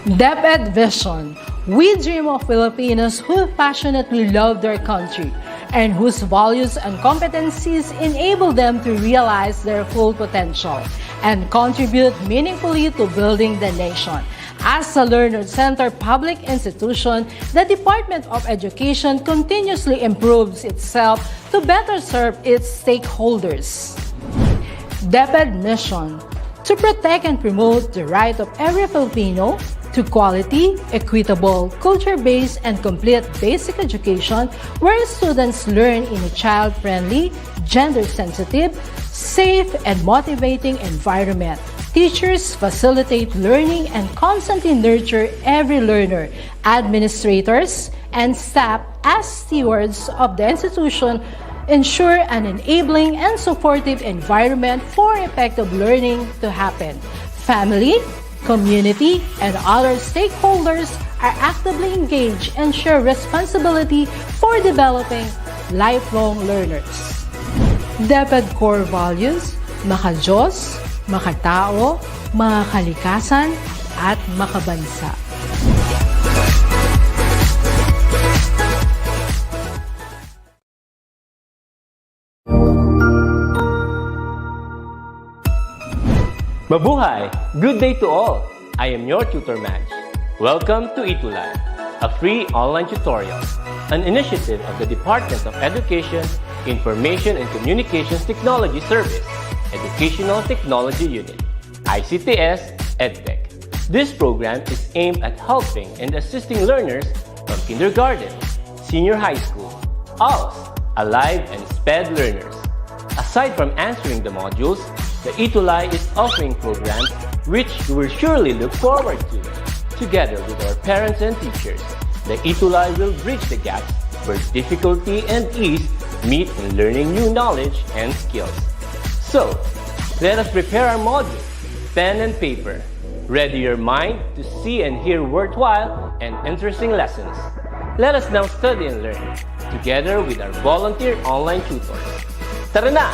DepEd Vision. We dream of Filipinos who passionately love their country and whose values and competencies enable them to realize their full potential and contribute meaningfully to building the nation. As a learner-centered public institution, the Department of Education continuously improves itself to better serve its stakeholders. DepEd mission: to protect and promote the right of every Filipino to quality, equitable, culture-based, and complete basic education where students learn in a child-friendly, gender-sensitive, safe, and motivating environment. Teachers facilitate learning and constantly nurture every learner. Administrators and staff, as stewards of the institution, ensure an enabling and supportive environment for effective learning to happen. Family, community, and other stakeholders are actively engaged and share responsibility for developing lifelong learners. DepEd core values: maka-Diyos, makatao, makakalikasan, at makabansa. Mabuhay! Good day to all! I am your tutor Madge. Welcome to Itulay, a free online tutorial, an initiative of the Department of Education, Information and Communications Technology Service, Educational Technology Unit, ICTS EdTech. This program is aimed at helping and assisting learners from kindergarten, senior high school, ALS, Alive, and SPED learners. Aside from answering the modules, the Itulay is offering programs which you will surely look forward to. Together with our parents and teachers, the Itulay will bridge the gaps where difficulty and ease meet in learning new knowledge and skills. So, let us prepare our modules, pen and paper. Ready your mind to see and hear worthwhile and interesting lessons. Let us now study and learn, together with our volunteer online tutors. Tara na!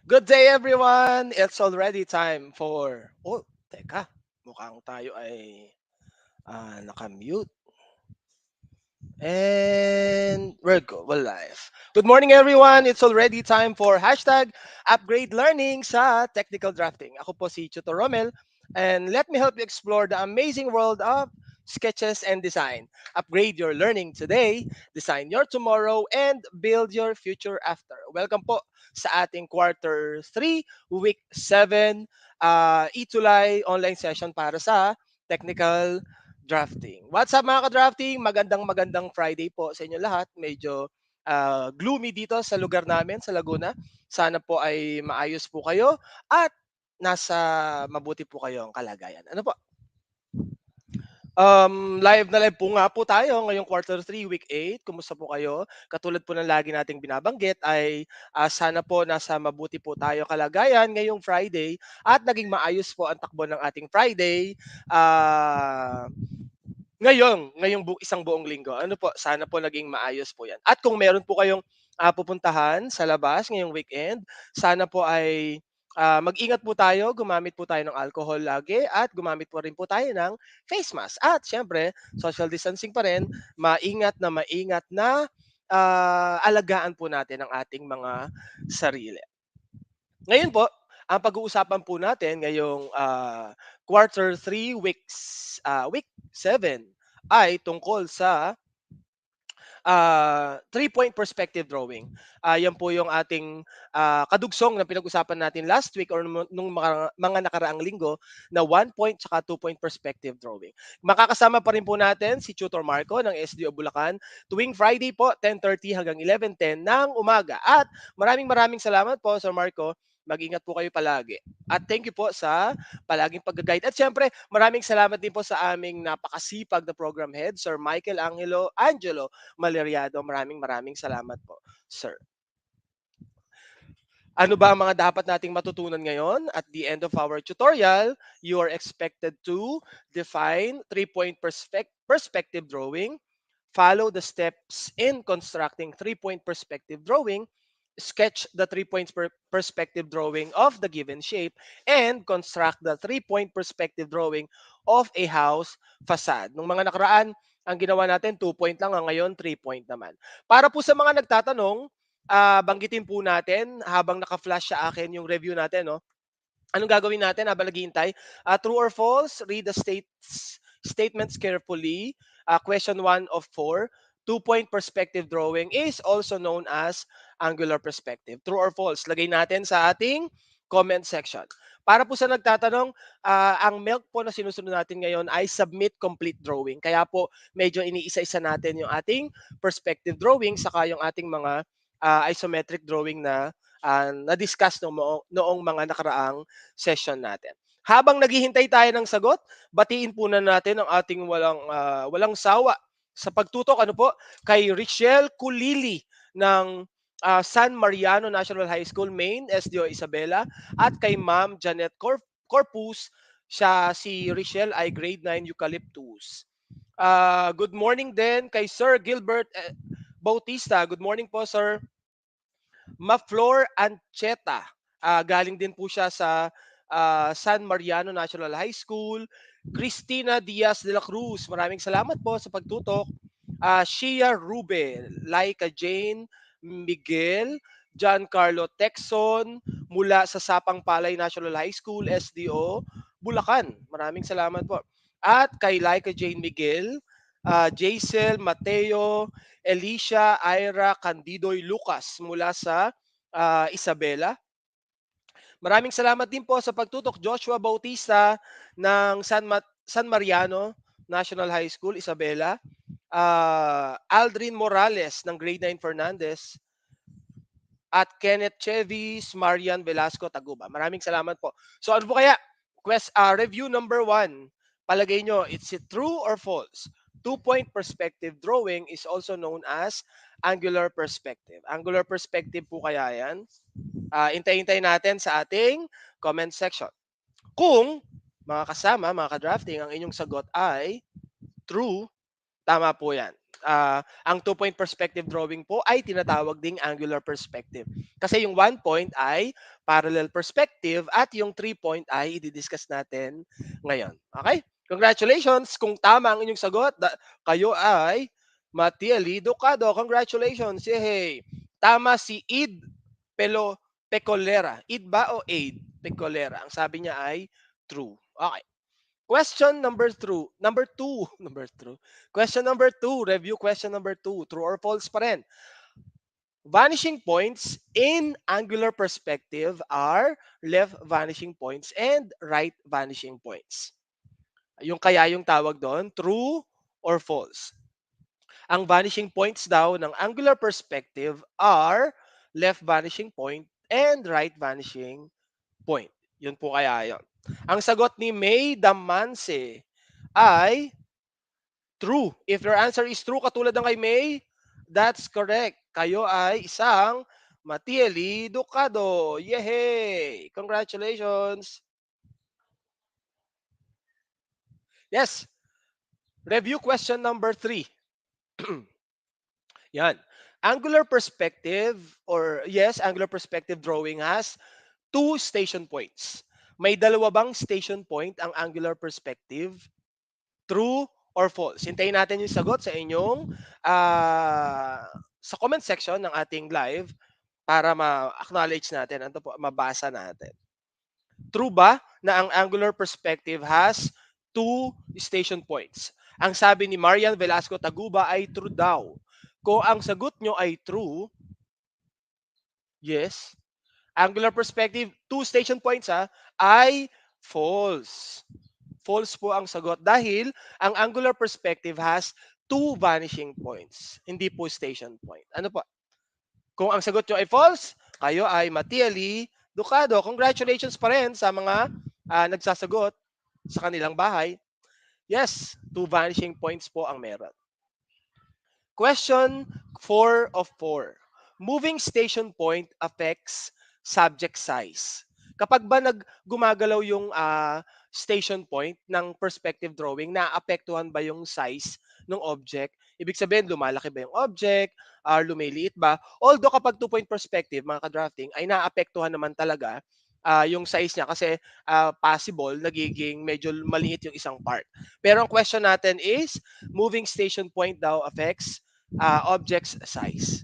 Good day everyone! It's already time for... Oh, teka. Mukhang tayo ay naka-mute. And we're live. Good morning everyone! It's already time for hashtag Upgrade Learning sa Technical Drafting. Ako po si Tutor Romel, and let me help you explore the amazing world of sketches and design. Upgrade your learning today, design your tomorrow, and build your future after. Welcome po sa ating quarter 3, week 7, Itulay online session para sa technical drafting. What's up mga ka-drafting? Magandang Friday po sa inyo lahat. Medyo gloomy dito sa lugar namin sa Laguna. Sana po ay maayos po kayo at nasa mabuti po kayo ang kalagayan. Ano po? Live na live po nga po tayo ngayong quarter 3, week 8. Kumusta po kayo? Katulad po ng lagi nating binabanggit ay sana po nasa mabuti po tayo kalagayan ngayong Friday at naging maayos po ang takbo ng ating Friday. Ngayong isang buong linggo. Ano po? Sana po naging maayos po yan. At kung meron po kayong pupuntahan sa labas ngayong weekend, sana po ay mag-ingat po tayo, gumamit po tayo ng alcohol lagi at gumamit po rin po tayo ng face mask. At syempre, social distancing pa rin, maingat na alagaan po natin ang ating mga sarili. Ngayon po, ang pag-uusapan po natin ngayong quarter 3, week 7 ay tungkol sa 3-point perspective drawing. Yan po yung ating kadugsong na pinag-usapan natin last week or nung mga nakaraang linggo na 1-point tsaka 2-point perspective drawing. Makakasama pa rin po natin si Tutor Marco ng SDO Bulacan tuwing Friday po 10:30 hanggang 11:10 ng umaga. At maraming salamat po Sir Marco. Mag-ingat po kayo palagi. At thank you po sa palaging pag-guide. At syempre, maraming salamat din po sa aming napakasipag na program head, Sir Michael Angelo Maleriado. Maraming salamat po, Sir. Ano ba ang mga dapat nating matutunan ngayon? At the end of our tutorial, you are expected to define 3-point perspective drawing, follow the steps in constructing three-point perspective drawing, sketch the three-point perspective drawing of the given shape, and construct the three-point perspective drawing of a house facade. Nung mga nakaraan, ang ginawa natin 2-point lang, ngayon 3-point naman. Para po sa mga nagtatanong, banggitin po natin habang naka-flash sa akin yung review natin, no? Anong gagawin natin habang naghihintay? True or false? Read the statements carefully. Question 1 of 4. Two-point perspective drawing is also known as angular perspective. True or false? Lagay natin sa ating comment section. Para po sa nagtatanong, ang milk po na sinusunod natin ngayon ay submit complete drawing. Kaya po medyo iniisa-isa natin yung ating perspective drawing saka yung ating mga isometric drawing na na-discuss noong mga nakaraang session natin. Habang naghihintay tayo ng sagot, batiin po na natin ang ating walang sawa sa pagtutok kay Richelle Kulili ng San Mariano National High School, Maine, SDO Isabela, at kay Ma'am Janet Corpus, si Richelle ay grade 9 Eucalyptus. Good morning din kay Sir Gilbert Bautista. Good morning po, Sir. Maflor Ancheta. Galing din po siya sa San Mariano National High School. Cristina Diaz de la Cruz. Maraming salamat po sa pagtutok. Shia Rube, Laika Jane, Miguel, Giancarlo Texon mula sa Sapang Palay National High School, SDO, Bulacan. Maraming salamat po. At kay Laika Jane Miguel, Jaisel Mateo, Alicia Ira Candidoy Lucas mula sa Isabela. Maraming salamat din po sa pagtutok. Joshua Bautista ng San Mariano National High School, Isabela. Aldrin Morales ng grade 9 Fernandez. At Kenneth Chevis, Marian Velasco, Taguba. Maraming salamat po. So ano po kaya? Review number 1. Palagay nyo, it's it true or false? Two-point perspective drawing is also known as angular perspective. Angular perspective po kaya yan? Hintay-hintay natin sa ating comment section. Kung, mga kasama, mga ka-drafting, ang inyong sagot ay true, tama po yan. Ang two-point perspective drawing po ay tinatawag ding angular perspective. Kasi yung 1 point ay parallel perspective at yung 3 point ay i-discuss natin ngayon. Okay? Congratulations! Kung tama ang inyong sagot, kayo ay Matieli Ducado. Congratulations! Yay! Tama si Id Pecolera. Id ba o Aid Pecolera? Ang sabi niya ay true. Okay. Question number 2. Question number 2. Review question number 2. True or false pa rin. Vanishing points in angular perspective are left vanishing points and right vanishing points. Yung tawag doon, true or false. Ang vanishing points daw ng angular perspective are left vanishing point and right vanishing point. Yun po kaya yun. Ang sagot ni May Damanse ay true. If your answer is true, katulad ng kay May, that's correct. Kayo ay isang Matieli Ducado. Yehey! Congratulations! Yes. Review question number 3. Yan. Angular perspective angular perspective drawing has 2 station points. May dalawa bang station point ang angular perspective? True or false? Hintayin natin yung sagot sa inyong sa comment section ng ating live para ma-acknowledge natin, mabasa natin. True ba na ang angular perspective has 2 station points? Ang sabi ni Marian Velasco Taguba ay true daw. Kung ang sagot nyo ay true, yes, angular perspective, 2 station points ay false. False po ang sagot dahil ang angular perspective has 2 vanishing points, hindi po station point. Ano po? Kung ang sagot nyo ay false, kayo ay Matieli Ducado. Congratulations pa rin sa mga nagsasagot sa kanilang bahay. Yes, 2 vanishing points po ang meron. Question 4 of 4. Moving station point affects subject size. Kapag ba gumagalaw yung station point ng perspective drawing, naapektuhan ba yung size ng object? Ibig sabihin, lumalaki ba yung object? Lumiliit ba? Although kapag two-point perspective, mga ka-drafting, ay naapektuhan naman talaga yung size niya kasi possible nagiging medyo maliit yung isang part. Pero ang question natin is, moving station point daw affects object's size.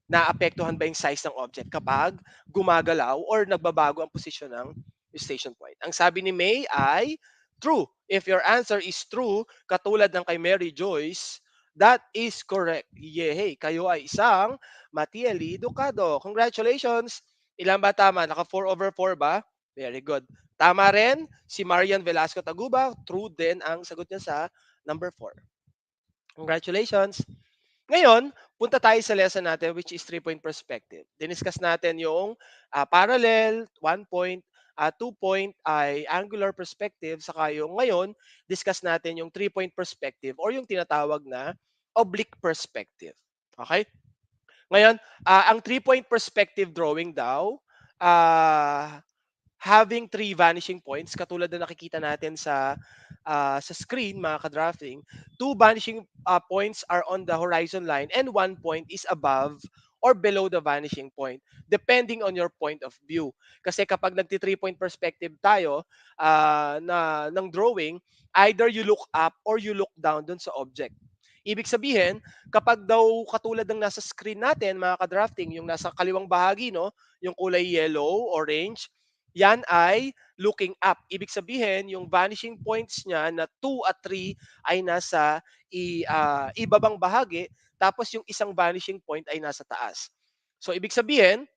Naapektuhan ba yung size ng object kapag gumagalaw or nagbabago ang posisyon ng station point? Ang sabi ni May ay true. If your answer is true, katulad ng kay Mary Joyce, that is correct. Yehey, kayo ay isang Matieli Ducado. Congratulations! Ilan ba tama? Naka 4 over 4 ba? Very good. Tama rin, si Marian Velasco Taguba, true din ang sagot niya sa number 4. Congratulations! Ngayon, punta tayo sa lesson natin which is 3-point perspective. Diniscuss natin yung parallel, 1-point, 2-point ay angular perspective, saka yung ngayon, discuss natin yung 3-point perspective or yung tinatawag na oblique perspective. Okay? Ngayon, ang 3-point perspective drawing daw, having 3 vanishing points, katulad na nakikita natin sa screen, mga ka-drafting, 2 vanishing points are on the horizon line and 1 point is above or below the vanishing point, depending on your point of view. Kasi kapag nagti-3-point perspective tayo ng drawing, either you look up or you look down dun sa object. Ibig sabihin, kapag daw katulad ng nasa screen natin, mga ka-drafting, yung nasa kaliwang bahagi, no, yung kulay yellow, orange, yan ay looking up. Ibig sabihin, yung vanishing points niya na 2 at 3 ay nasa ibabang bahagi, tapos yung isang vanishing point ay nasa taas. So, ibig sabihin,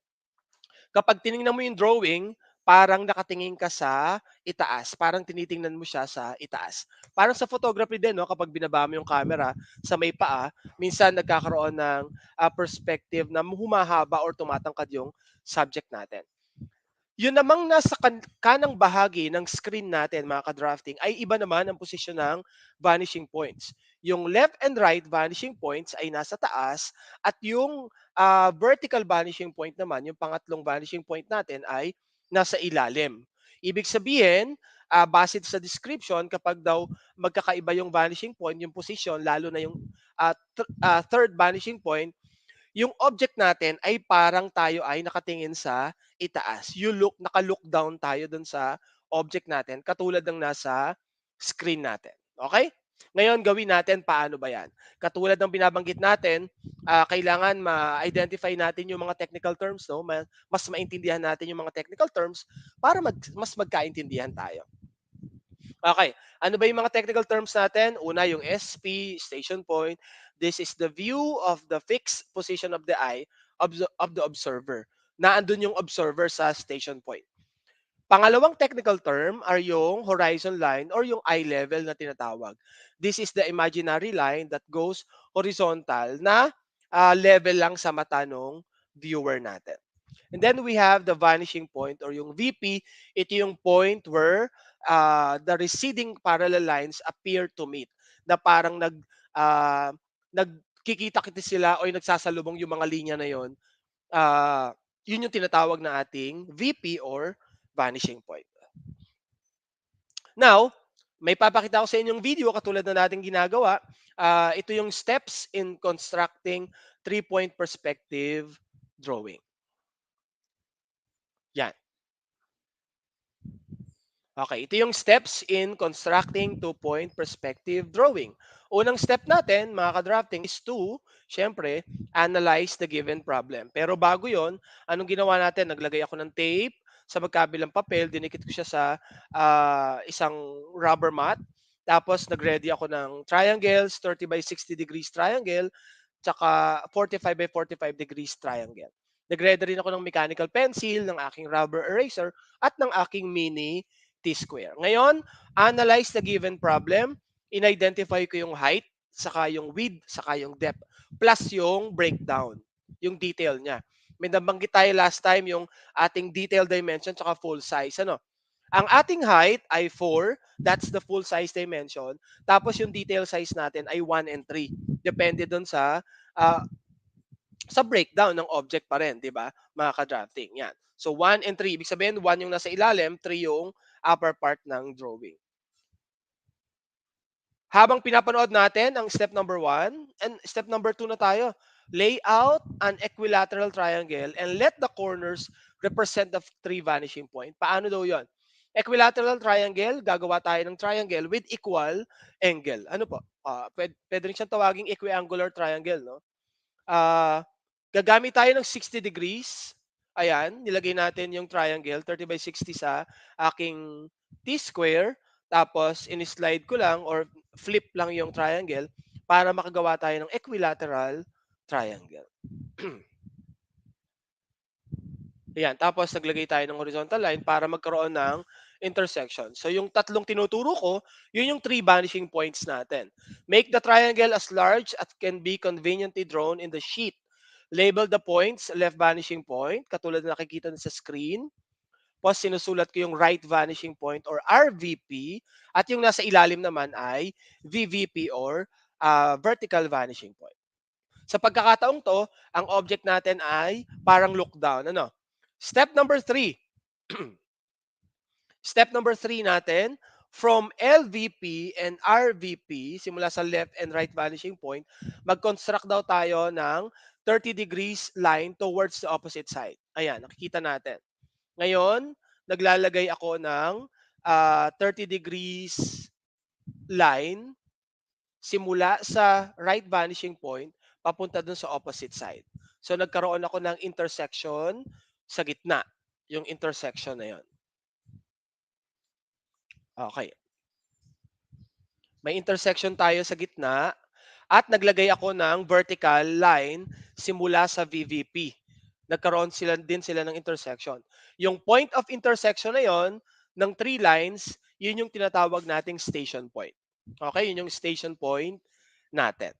kapag tiningnan mo yung drawing, parang nakatingin ka sa itaas. Parang tinitingnan mo siya sa itaas. Parang sa photography din, no, kapag binaba mo yung camera sa may paa, minsan nagkakaroon ng perspective na humahaba or tumatangkad yung subject natin. Yun namang nasa kanang bahagi ng screen natin, mga ka-drafting, ay iba naman ang posisyon ng vanishing points. Yung left and right vanishing points ay nasa taas at yung vertical vanishing point naman, yung pangatlong vanishing point natin ay nasa ilalim. Ibig sabihin, base sa description, kapag daw magkakaiba yung vanishing point, yung position, lalo na yung third vanishing point, yung object natin ay parang tayo ay nakatingin sa itaas. Naka-look down tayo dun sa object natin, katulad ng nasa screen natin. Okay? Ngayon, gawin natin paano ba yan. Katulad ng binabanggit natin, kailangan ma-identify natin yung mga technical terms, no? Mas maintindihan natin yung mga technical terms para mas magkaintindihan tayo. Okay. Ano ba yung mga technical terms natin? Una, yung SP, station point. This is the view of the fixed position of the eye of the observer. Naandun yung observer sa station point. Pangalawang technical term are yung horizon line or yung eye level na tinatawag. This is the imaginary line that goes horizontal na level lang sa mata ng viewer natin. And then we have the vanishing point or yung VP. Ito yung point where the receding parallel lines appear to meet. Na parang nagkikita-kita sila o nagsasalubong yung mga linya na yon. Yun yung tinatawag na ating VP or vanishing point. Now, may papakita ko sa inyong video katulad na nating ginagawa. Ito yung steps in constructing 3-point perspective drawing. Yan. Okay, ito yung steps in constructing 2-point perspective drawing. Unang step natin, mga ka-drafting, is to, syempre, analyze the given problem. Pero bago yon, anong ginawa natin? Naglagay ako ng tape sa magkabilang papel, dinikit ko siya sa isang rubber mat. Tapos, nag-ready ako ng triangles, 30 by 60 degrees triangle, tsaka 45 by 45 degrees triangle. Nag-ready rin ako ng mechanical pencil, ng aking rubber eraser, at ng aking mini T-square. Ngayon, analyze the given problem. In-identify ko yung height, saka yung width, saka yung depth, plus yung breakdown, yung detail niya. May nabanggit tayo last time yung ating detail dimension saka full size. Ano? Ang ating height ay 4, that's the full size dimension. Tapos yung detail size natin ay 1 and 3. Depende dun sa breakdown ng object pa rin, di ba? Mga ka-drafting. Yan. So 1 and 3, ibig sabihin 1 yung nasa ilalim, 3 yung upper part ng drawing. Habang pinapanood natin ang step number 1, and step number 2 na tayo. Lay out an equilateral triangle and let the corners represent the 3 vanishing point. Paano daw yon? Equilateral triangle, gagawa tayo ng triangle with equal angle. Ano po? Pwede rin siyang tawaging equiangular triangle, no? Gagamit tayo ng 60 degrees. Ayan, nilagay natin yung triangle, 30 by 60 sa aking T-square. Tapos, in-slide ko lang or flip lang yung triangle para makagawa tayo ng equilateral triangle. Ayan, tapos naglagay tayo ng horizontal line para magkaroon ng intersection. So yung tatlong tinuturo ko, yun yung 3 vanishing points natin. Make the triangle as large as can be conveniently drawn in the sheet. Label the points, left vanishing point, katulad na nakikita sa screen. Tapos sinusulat ko yung right vanishing point or RVP, at yung nasa ilalim naman ay VVP or vertical vanishing point. Sa pagkakataong to, ang object natin ay parang look down. Ano? Step number 3. Step number 3 natin, from LVP and RVP, simula sa left and right vanishing point, mag-construct daw tayo ng 30 degrees line towards the opposite side. Ayan, nakikita natin. Ngayon, naglalagay ako ng 30 degrees line simula sa right vanishing point papunta dun sa opposite side. So nagkaroon ako ng intersection sa gitna, yung intersection na yon. Okay. May intersection tayo sa gitna at naglagay ako ng vertical line simula sa VVP. Nagkaroon sila ng intersection. Yung point of intersection na yon ng 3 lines, yun yung tinatawag nating station point. Okay, yun yung station point natin.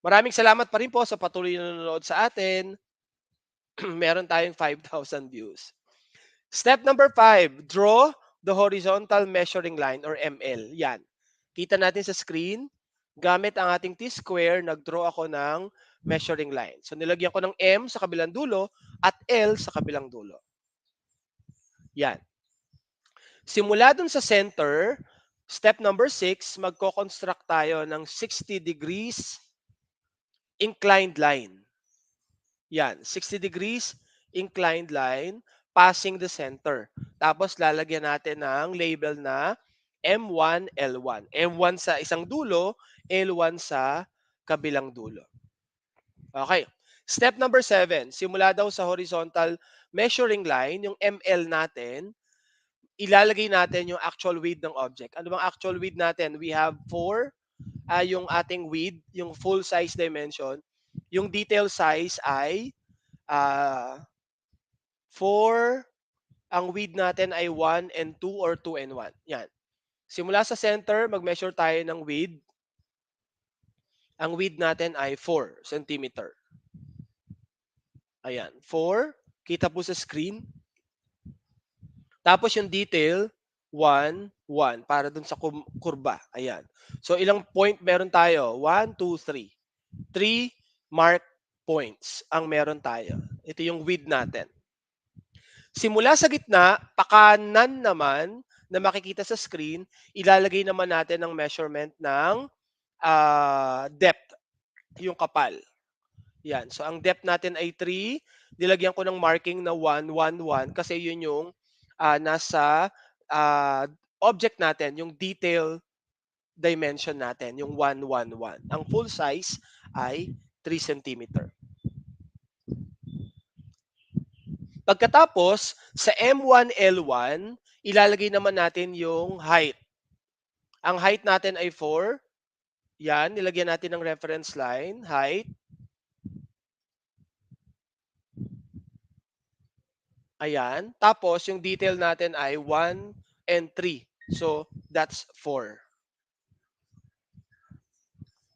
Maraming salamat pa rin po sa patuloy na nanonood sa atin. Meron tayong 5,000 views. Step number 5, draw the horizontal measuring line or ML. Yan. Kita natin sa screen, gamit ang ating T-square, nag-draw ako ng measuring line. So nilagyan ko ng M sa kabilang dulo at L sa kabilang dulo. Yan. Simula dun sa center, step number 6, magko-construct tayo ng 60 degrees inclined line. Yan, 60 degrees inclined line passing the center. Tapos lalagyan natin ng label na M1, L1. M1 sa isang dulo, L1 sa kabilang dulo. Okay. Step number 7, simula daw sa horizontal measuring line, yung ML natin, ilalagay natin yung actual width ng object. Ano bang actual width natin? We have 4, yung ating width, yung full size dimension. Yung detail size ay 4, ang width natin ay 1 and 2 or 2 and 1. Yan. Simula sa center, mag-measure tayo ng width. Ang width natin ay 4 cm. Ayan, 4. Kita po sa screen. Tapos yung detail, 1, 1. Para dun sa kurba. Ayan. So ilang point meron tayo? 1, 2, 3. 3 mark points ang meron tayo. Ito yung width natin. Simula sa gitna, pakanan naman na makikita sa screen, ilalagay naman natin ang measurement ng depth, yung kapal. Yan. So ang depth natin ay 3. Nilagyan ko ng marking na 1, 1, 1 kasi yun yung nasa object natin, yung detail dimension natin, yung 1, 1, 1. Ang full size ay 3 cm. Pagkatapos, sa M1, L1, ilalagay naman natin yung height. Ang height natin ay 4. Yan, nilagyan natin ng reference line, height. Ayan. Tapos, yung detail natin ay 1 and 3. So, that's 4.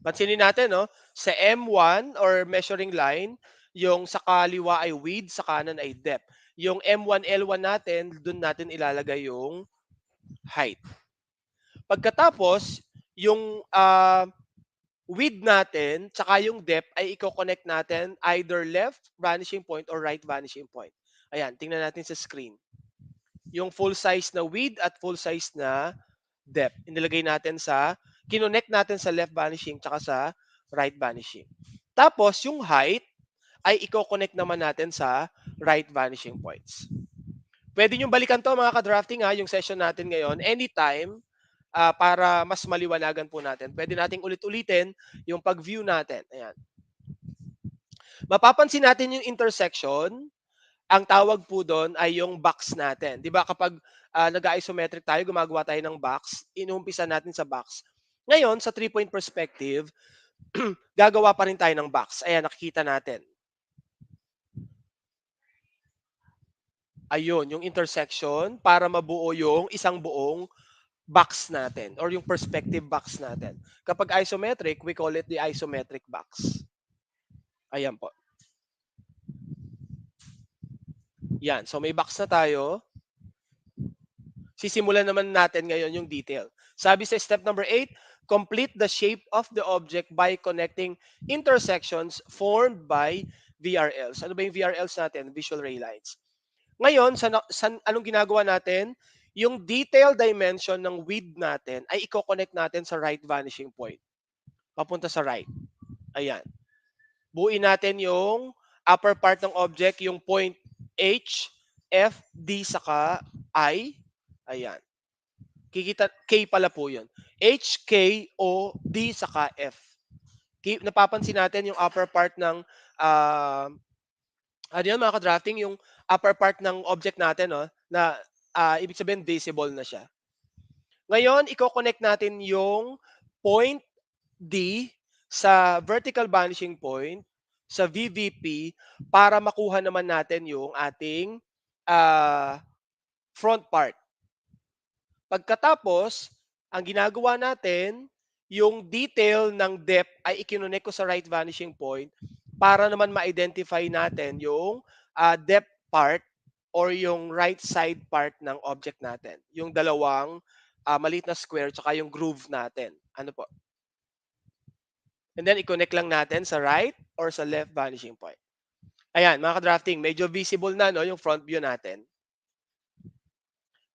Pansinin natin, no? Sa M1 or measuring line, yung sa kaliwa ay width, sa kanan ay depth. Yung M1, L1 natin, dun natin ilalagay yung height. Pagkatapos, yung width natin, tsaka yung depth ay i-connect natin either left vanishing point or right vanishing point. Ayan, tingnan natin sa screen. yung full size na width at full size na depth. Inilagay natin kinonect natin sa left vanishing tsaka sa right vanishing. Tapos, yung height ay i-connect naman natin sa right vanishing points. Pwede nyo balikan to mga ka-drafting yung session natin ngayon anytime para mas maliwanagan po natin. Pwede nating ulit-ulitin yung pag-view natin. Ayan. Mapapansin natin yung intersection, ang tawag po doon ay yung box natin. 'Di ba kapag nag-isometric tayo, gumagawa tayo ng box, inuumpisa natin sa box. Ngayon, sa 3-point perspective, gagawa pa rin tayo ng box. Ayan, nakikita natin. Ayun, yung intersection para mabuo yung isang buong box natin or yung perspective box natin. Kapag isometric, we call it the isometric box. Ayan po. Yan. So may box na tayo. Sisimulan naman natin ngayon yung detail. Sabi sa step number 8, complete the shape of the object by connecting intersections formed by VRLs. Ano ba yung VRLs natin? Visual ray lines. Ngayon, anong ginagawa natin? Yung detail dimension ng width natin ay i-connect natin sa right vanishing point. Papunta sa right. Ayan. Buuin natin yung upper part ng object, yung point H, F, D, saka I. Ayan. Kikita, K pala po yun. H, K, O, D, saka F. Napapansin natin yung upper part ng ano yan mga ka-drafting, yung upper part ng object natin, no, na ibig sabihin visible na siya. Ngayon, i-connect natin yung point D sa vertical vanishing point sa VVP para makuha naman natin yung ating front part. Pagkatapos, ang ginagawa natin, yung detail ng depth ay ikinonect ko sa right vanishing point para naman ma-identify natin yung depth part or yung right side part ng object natin. Yung dalawang maliit na square tsaka yung groove natin. Ano po? And then, i-connect lang natin sa right or sa left vanishing point. Ayan, mga ka-drafting, medyo visible na no, yung front view natin.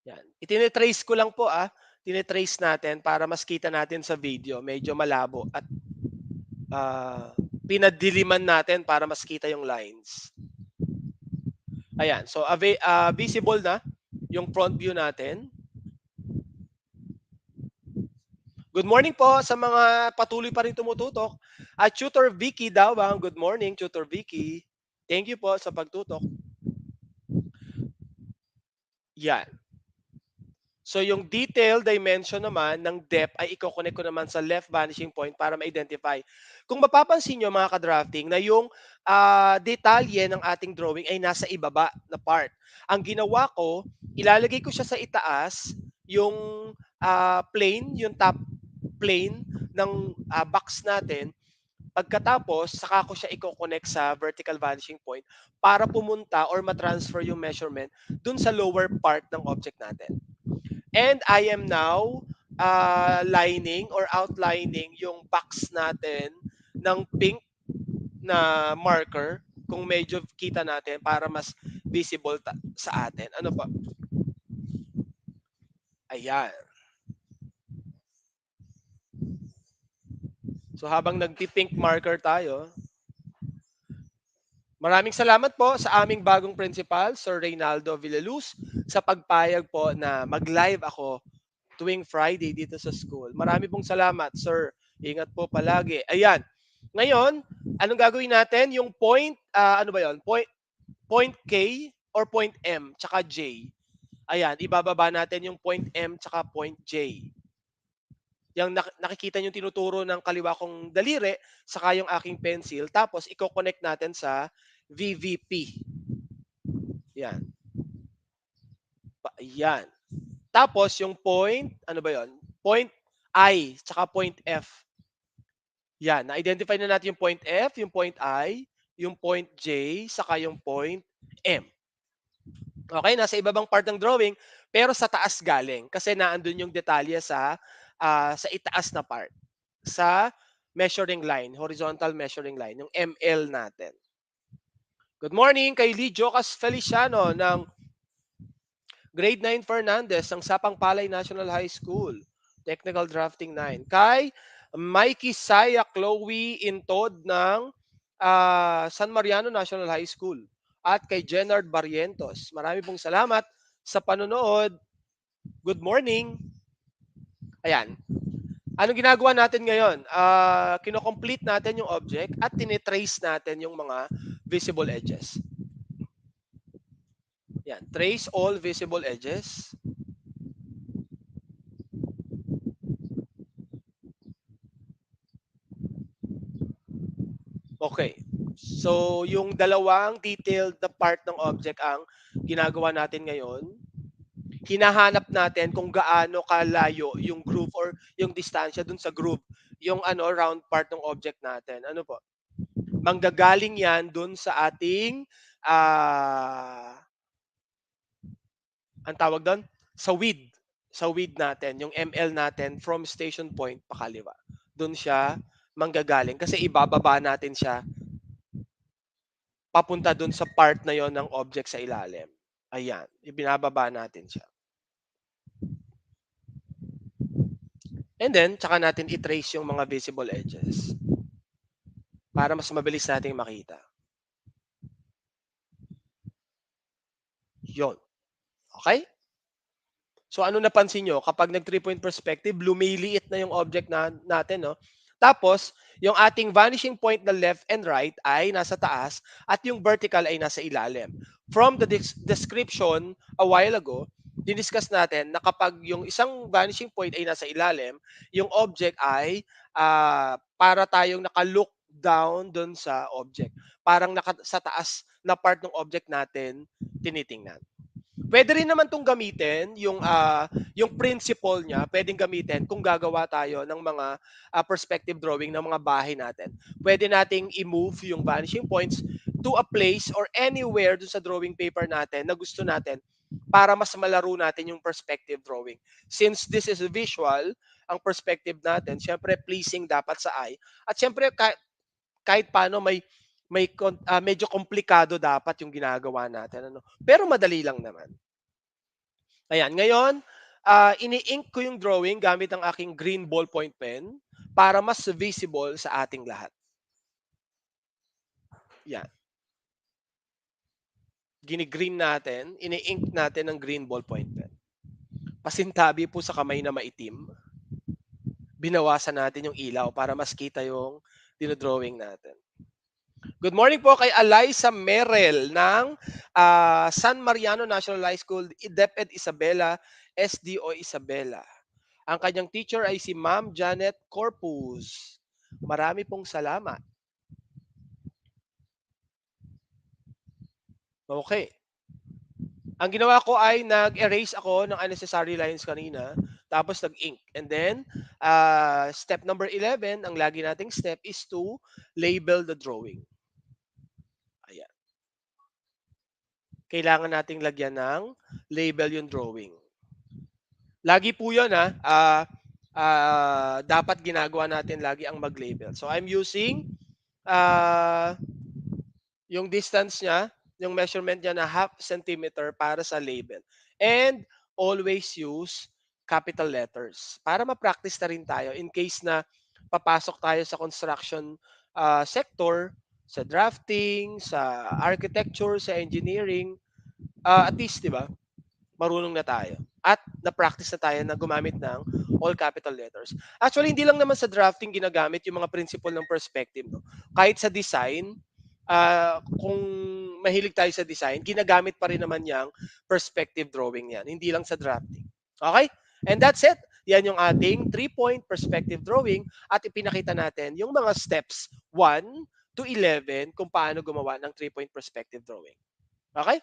Yan. Itine-trace ko lang po tine-trace natin para mas kita natin sa video. Medyo malabo at pinadiliman natin para mas kita yung lines. Ayan. So, visible na yung front view natin. Good morning po sa mga patuloy pa rin tumututok. At Tutor Vicky Dawang, good morning, Tutor Vicky. Thank you po sa pagtutok. Yan. So yung detail dimension naman ng depth ay i-connect ko naman sa left vanishing point para ma-identify. Kung mapapansin nyo mga ka-drafting na yung detalye ng ating drawing ay nasa ibaba na part. Ang ginawa ko, ilalagay ko siya sa itaas, yung plane, yung top plane ng box natin. Pagkatapos, saka ko siya i-connect sa vertical vanishing point para pumunta or ma-transfer yung measurement dun sa lower part ng object natin. And I am now lining or outlining yung box natin ng pink na marker kung medyo kita natin para mas visible sa atin. Ano pa? Ayan. So habang nagpi-pink marker tayo, maraming salamat po sa aming bagong principal, Sir Reynaldo Villaluz, sa pagpayag po na mag-live ako tuwing Friday dito sa school. Marami pong salamat, Sir. Ingat po palagi. Ayan. Ngayon, anong gagawin natin? Yung point, ano ba yon? Point K or point M, tsaka J. Ayan, ibababa natin yung point M tsaka point J. Yung nakikita nyo tinuturo ng kaliwa kong daliri, saka yung aking pencil, tapos i-connect natin sa VVP. Yan. Yan. Tapos yung point, ano ba yon? Point I, tsaka point F. Yan. Na-identify na natin yung point F, yung point I, yung point J, saka yung point M. Okay, nasa ibabang part ng drawing, pero sa taas galing. Kasi naandun yung detalye sa itaas na part. Sa measuring line, horizontal measuring line, yung ML natin. Good morning kay Lee Jocas Feliciano ng Grade 9 Fernandez ng Sapang Palay National High School. Technical Drafting 9. Kay Mikey Saya Chloe Intod ng San Mariano National High School. At kay Jenard Barrientos. Marami pong salamat sa panonood. Good morning. Ayan. Anong ginagawa natin ngayon? Kino-complete natin yung object at tinitrace natin yung mga visible edges. Yan. Trace all visible edges. Okay. So, yung dalawang detailed na part ng object ang ginagawa natin ngayon. Hinahanap natin kung gaano kalayo yung groove or yung distansya dun sa groove, yung round part ng object natin. Ano po? Manggagaling yan dun sa ating ang tawag doon? Sa width. Sa width natin, yung ML natin from station point pakaliwa. Doon siya manggagaling kasi ibababa natin siya papunta doon sa part na yon ng object sa ilalim. Ayan, ibinababa natin siya. And then, tsaka natin i-trace yung mga visible edges para mas mabilis nating makita. Yon. Okay? So ano napansin nyo? Kapag nag 3-point perspective, lumiliit na yung object natin. No? Tapos, yung ating vanishing point na left and right ay nasa taas at yung vertical ay nasa ilalim. From the description a while ago, diniscuss natin na kapag yung isang vanishing point ay nasa ilalim, yung object ay para tayong naka-look down dun sa object. Parang sa taas na part ng object natin tinitingnan. Pwede rin naman 'tong gamitin, yung principle niya, pwedeng gamitin kung gagawa tayo ng mga perspective drawing ng mga bahay natin. Pwede nating i-move yung vanishing points to a place or anywhere dun sa drawing paper natin na gusto natin para mas malaro natin yung perspective drawing. Since this is visual, ang perspective natin, syempre pleasing dapat sa eye. At syempre kahit paano medyo komplikado dapat yung ginagawa natin. Pero madali lang naman. Ayan, ngayon, ini-ink ko yung drawing gamit ang aking green ballpoint pen para mas visible sa ating lahat. Yan. Gini-green natin, ini-ink natin ng green ballpoint pen. Pasintabi po sa kamay na maitim. Binawasan natin yung ilaw para mas kita yung dinodrawing natin. Good morning po kay Eliza Merel ng San Mariano National High School, DepEd Isabela, SDO Isabela. Ang kanyang teacher ay si Ma'am Janet Corpus. Marami pong salamat. Okay. Ang ginawa ko ay nag-erase ako ng unnecessary lines kanina, tapos nag-ink. And then, step number 11, ang lagi nating step is to label the drawing. Ayan. Kailangan nating lagyan ng label yung drawing. Lagi po yun, dapat ginagawa natin lagi ang mag-label. So, I'm using yung distance niya, yung measurement niya na 0.5 centimeter para sa label. And always use capital letters para ma-practice na rin tayo in case na papasok tayo sa construction sector, sa drafting, sa architecture, sa engineering, at least, di ba, marunong na tayo. At na-practice na tayo na gumamit ng all capital letters. Actually, hindi lang naman sa drafting ginagamit yung mga principle ng perspective. No? Kahit sa design, kung mahilig tayo sa design, ginagamit pa rin naman yung perspective drawing yan. Hindi lang sa drafting. Okay? And that's it. Yan yung ating 3-point perspective drawing at ipinakita natin yung mga steps 1 to 11 kung paano gumawa ng 3-point perspective drawing. Okay?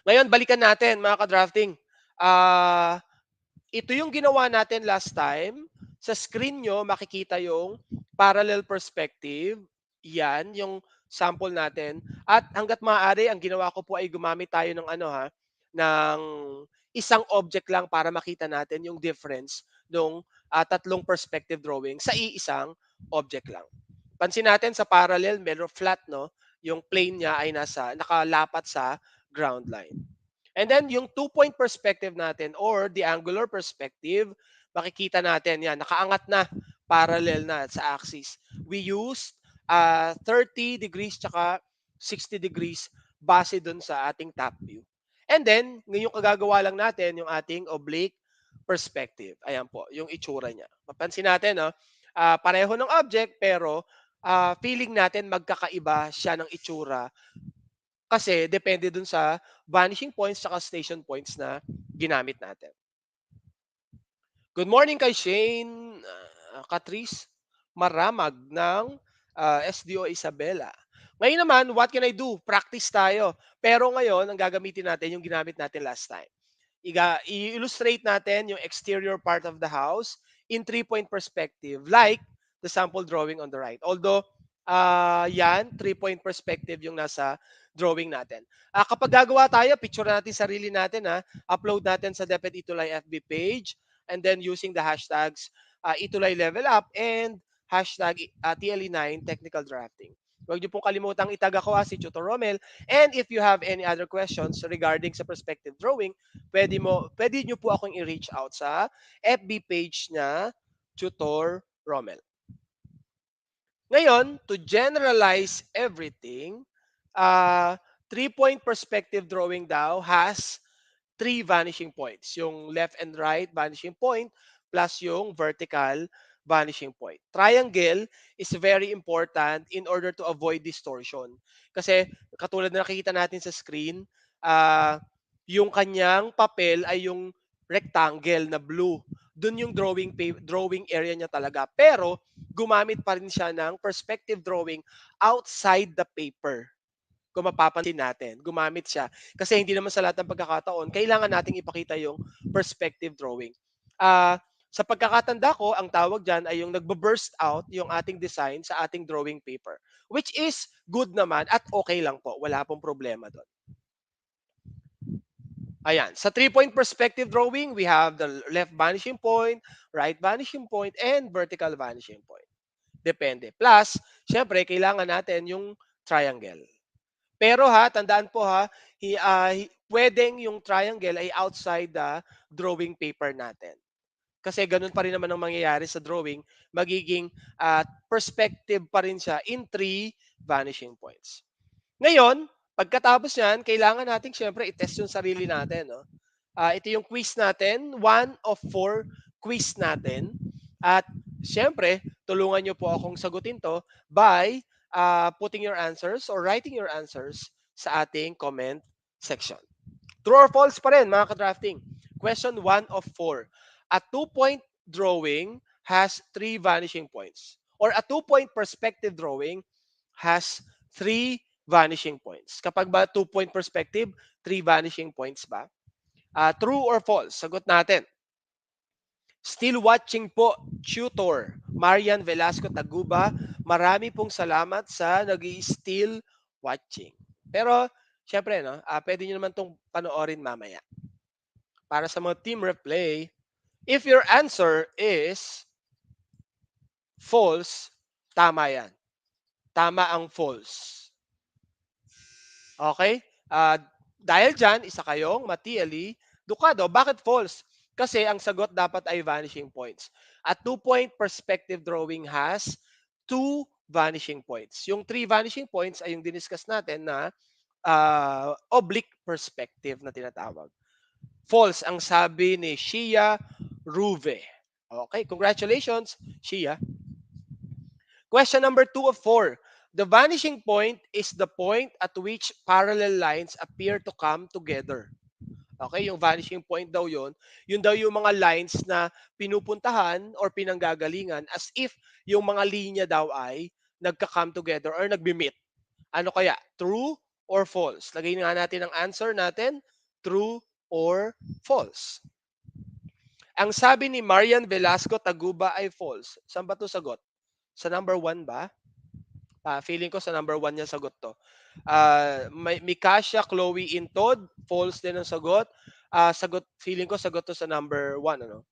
Ngayon, balikan natin mga ka-drafting. Ito yung ginawa natin last time. Sa screen nyo, makikita yung parallel perspective. Yan, yung sample natin. At hanggat maaari, ang ginawa ko po ay gumamit tayo ng ng isang object lang para makita natin yung difference ng tatlong perspective drawing sa iisang object lang. Pansin natin sa parallel, meron flat, no? Yung plane niya ay nakalapat sa ground line. And then yung two-point perspective natin or the angular perspective, makikita natin yan, nakaangat na, parallel na sa axis. We used 30 degrees tsaka 60 degrees base dun sa ating top view. And then, ngayong kagagawa lang natin yung ating oblique perspective. Ayan po, yung itsura niya. Mapansin natin, no? Pareho ng object pero feeling natin magkakaiba siya ng itsura kasi depende dun sa vanishing points saka station points na ginamit natin. Good morning kay Shane Catrice Maramag ng SDO Isabela. Ngayon naman, what can I do? Practice tayo. Pero ngayon, ang gagamitin natin yung ginamit natin last time. I-illustrate natin yung exterior part of the house in three-point perspective like the sample drawing on the right. Although, yan, three-point perspective yung nasa drawing natin. Kapag gagawa tayo, picture natin sarili natin, upload natin sa DepEd Itulay FB page and then using the hashtags Itulay Level Up and hashtag TLE9 Technical Drafting. Huwag niyo pong kalimutang itag ako si Tutor Romel. And if you have any other questions regarding sa perspective drawing, pwede niyo po akong i-reach out sa FB page na Tutor Romel. Ngayon, to generalize everything, three-point perspective drawing daw has three vanishing points. Yung left and right vanishing point plus yung vertical vanishing point. Triangle is very important in order to avoid distortion. Kasi katulad na nakikita natin sa screen, yung kanyang papel ay yung rectangle na blue. Doon yung drawing area niya talaga. Pero gumamit pa rin siya ng perspective drawing outside the paper. Kung mapapansin natin, gumamit siya. Kasi hindi naman sa lahat ng pagkakataon, kailangan nating ipakita yung perspective drawing. Sa pagkakatanda ko, ang tawag dyan ay yung nagbo-burst out yung ating design sa ating drawing paper. Which is good naman at okay lang po. Wala pong problema doon. Ayan. Sa three-point perspective drawing, we have the left vanishing point, right vanishing point, and vertical vanishing point. Depende. Plus, syempre, kailangan natin yung triangle. Pero tandaan po pwedeng yung triangle ay outside the drawing paper natin. Kasi ganun pa rin naman ang mangyayari sa drawing, magiging perspective pa rin siya in three vanishing points. Ngayon, pagkatapos yan, kailangan natin syempre i-test yung sarili natin. No? Ito yung quiz natin, 1 of 4 quiz natin. At syempre, tulungan nyo po akong sagutin to by putting your answers or writing your answers sa ating comment section. True or false pa rin, mga ka-drafting. Question 1 of 4. A two-point drawing has 3 vanishing points. Or a two-point perspective drawing has 3 vanishing points. Kapag ba two-point perspective, 3 vanishing points ba? True or false? Sagot natin. Still watching po, Tutor Marian Velasco Taguba. Marami pong salamat sa nag-i-still watching. Pero, syempre, no, pwede nyo naman itong panoorin mamaya. Para sa mga team replay, if your answer is false, tama yan. Tama ang false. Okay? Dahil dyan, isa kayong Matiali Ducado. Bakit false? Kasi ang sagot dapat ay vanishing points. A two-point perspective drawing has 2 vanishing points. Yung 3 vanishing points ay yung diniscuss natin na oblique perspective na tinatawag. False ang sabi ni Shia Ruve. Okay, congratulations, Shia. Question number 2 of 4. The vanishing point is the point at which parallel lines appear to come together. Okay, yung vanishing point daw yun. Yun daw yung mga lines na pinupuntahan or pinanggagalingan as if yung mga linya daw ay nagka-come together or nagbi-meet. Ano kaya? True or false? Lagay nga natin ang answer natin. True or false? Ang sabi ni Marian Velasco Taguba ay false. Saan ba ito sagot? Sa number 1 ba? Feeling ko sa number 1 niya sagot to. Mikasha Chloe Intod, false din ang sagot. Feeling ko sagot to sa number 1. Ano?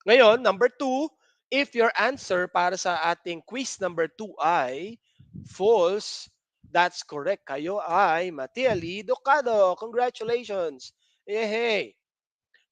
Ngayon, number 2, if your answer para sa ating quiz number 2 ay false, that's correct. Kayo ay Matiali Ducado. Congratulations. Yehey!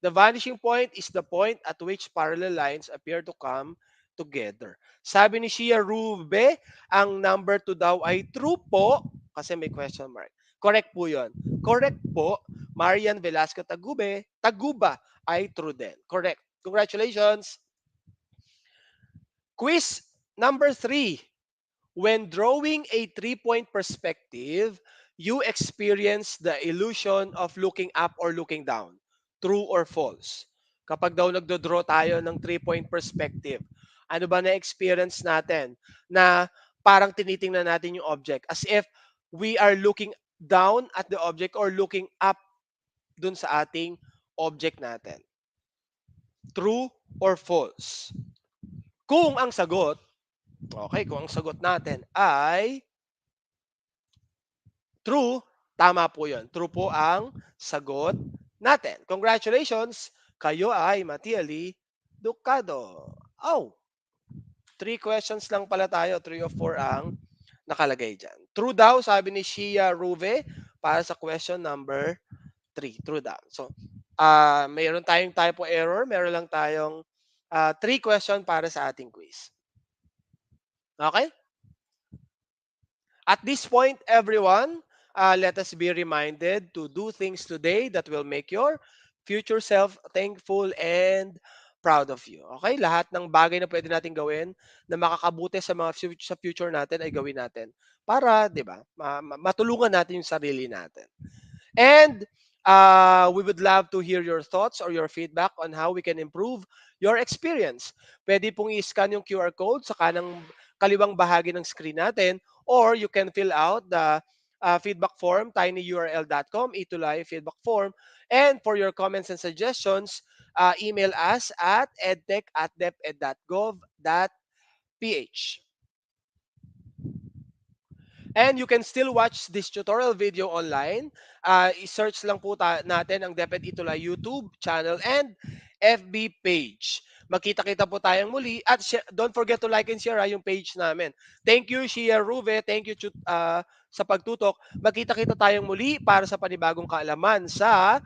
The vanishing point is the point at which parallel lines appear to come together. Sabi ni Shia Rube, ang number 2 daw ay true po, kasi may question mark. Correct po yun. Correct po. Marian Velasco Taguba ay true din. Correct. Congratulations. Quiz number 3. When drawing a 3-point perspective, you experience the illusion of looking up or looking down. True or false? Kapag daw nagdo-draw tayo ng 3-point perspective, ano ba na-experience natin na parang tinitingnan natin yung object as if we are looking down at the object or looking up dun sa ating object natin? True or false? Kung ang sagot natin ay true, tama po yun. True po ang sagot natin. Congratulations! Kayo ay Matiali Ducado. Oh! 3 questions lang pala tayo. 3 of 4 ang nakalagay dyan. True daw, sabi ni Shia Ruve, para sa question number 3. True daw. So, mayroon tayong typo error. Meron lang tayong 3 question para sa ating quiz. Okay? At this point, everyone, let us be reminded to do things today that will make your future self thankful and proud of you. Okay? Lahat ng bagay na pwede natin gawin na makakabuti sa sa future natin ay gawin natin para, 'di ba, matulungan natin yung sarili natin. And we would love to hear your thoughts or your feedback on how we can improve your experience. Pwede pong i-scan yung QR code sa kaliwang bahagi ng screen natin, or you can fill out the feedback form, tinyurl.com, Itulay feedback form. And for your comments and suggestions, email us at edtech@deped.gov.ph. And you can still watch this tutorial video online. I-search lang po natin ang DepEd Itulay YouTube channel and FB page. Magkita-kita po tayong muli. At don't forget to like and share yung page namin. Thank you, Shia Ruve. Thank you sa pagtutok. Magkita-kita tayong muli para sa panibagong kaalaman sa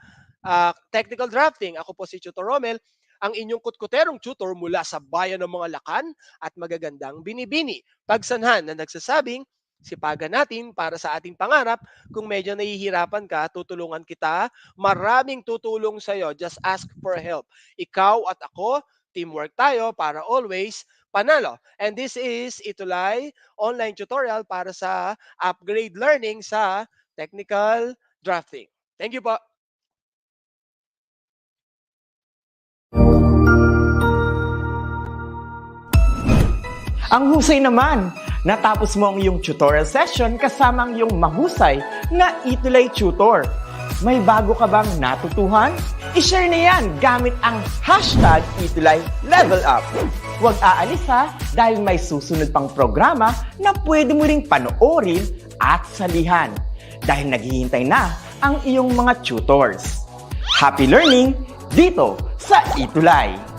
technical drafting. Ako po si Tutor Romel, ang inyong kutkuterong tutor mula sa bayan ng mga Lakan at magagandang Binibini. Pagsanhan na nagsasabing, sipagan natin para sa ating pangarap. Kung medyo nahihirapan ka, tutulungan kita. Maraming tutulong sa'yo. Just ask for help. Ikaw at ako, teamwork tayo para always panalo. And this is Itulay online tutorial para sa upgrade learning sa technical drafting. Thank you po. Ang husay naman! Natapos mo ang iyong tutorial session kasama ang iyong mahusay na Itulay Tutor. May bago ka bang natutuhan? I-share na yan gamit ang hashtag Itulay Level Up. Huwag aalis ha, dahil may susunod pang programa na pwede mo ring panoorin at salihan. Dahil naghihintay na ang iyong mga tutors. Happy learning dito sa Itulay!